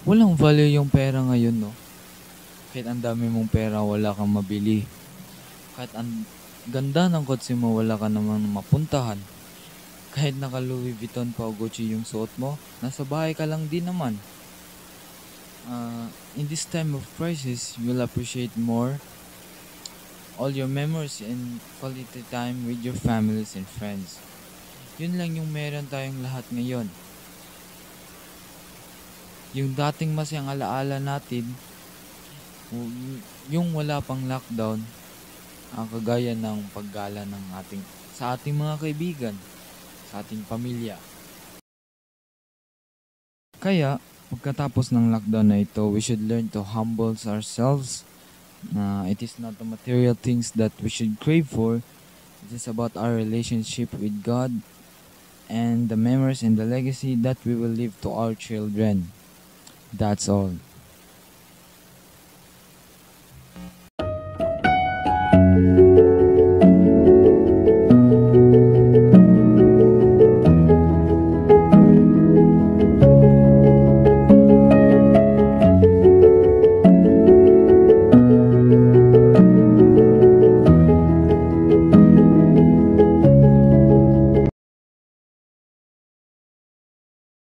Walang value yung pera ngayon, no? Kahit ang dami mong pera, wala kang mabili. Kahit ang ganda ng kotse mo, wala ka naman mapuntahan. Kahit naka Louis Vuitton pa o Gucci yung suot mo, nasa bahay ka lang din naman. In this time of crisis, you'll appreciate more all your memories and quality time with your families and friends. Yun lang yung meron tayong lahat ngayon. Yung dating masayang alaala natin, yung wala pang lockdown, ang kagaya ng paggala sa ating mga kaibigan, sa ating pamilya. Kaya, pagkatapos ng lockdown na ito, we should learn to humble ourselves na it is not the material things that we should crave for. It is about our relationship with God and the memories and the legacy that we will leave to our children. That's all.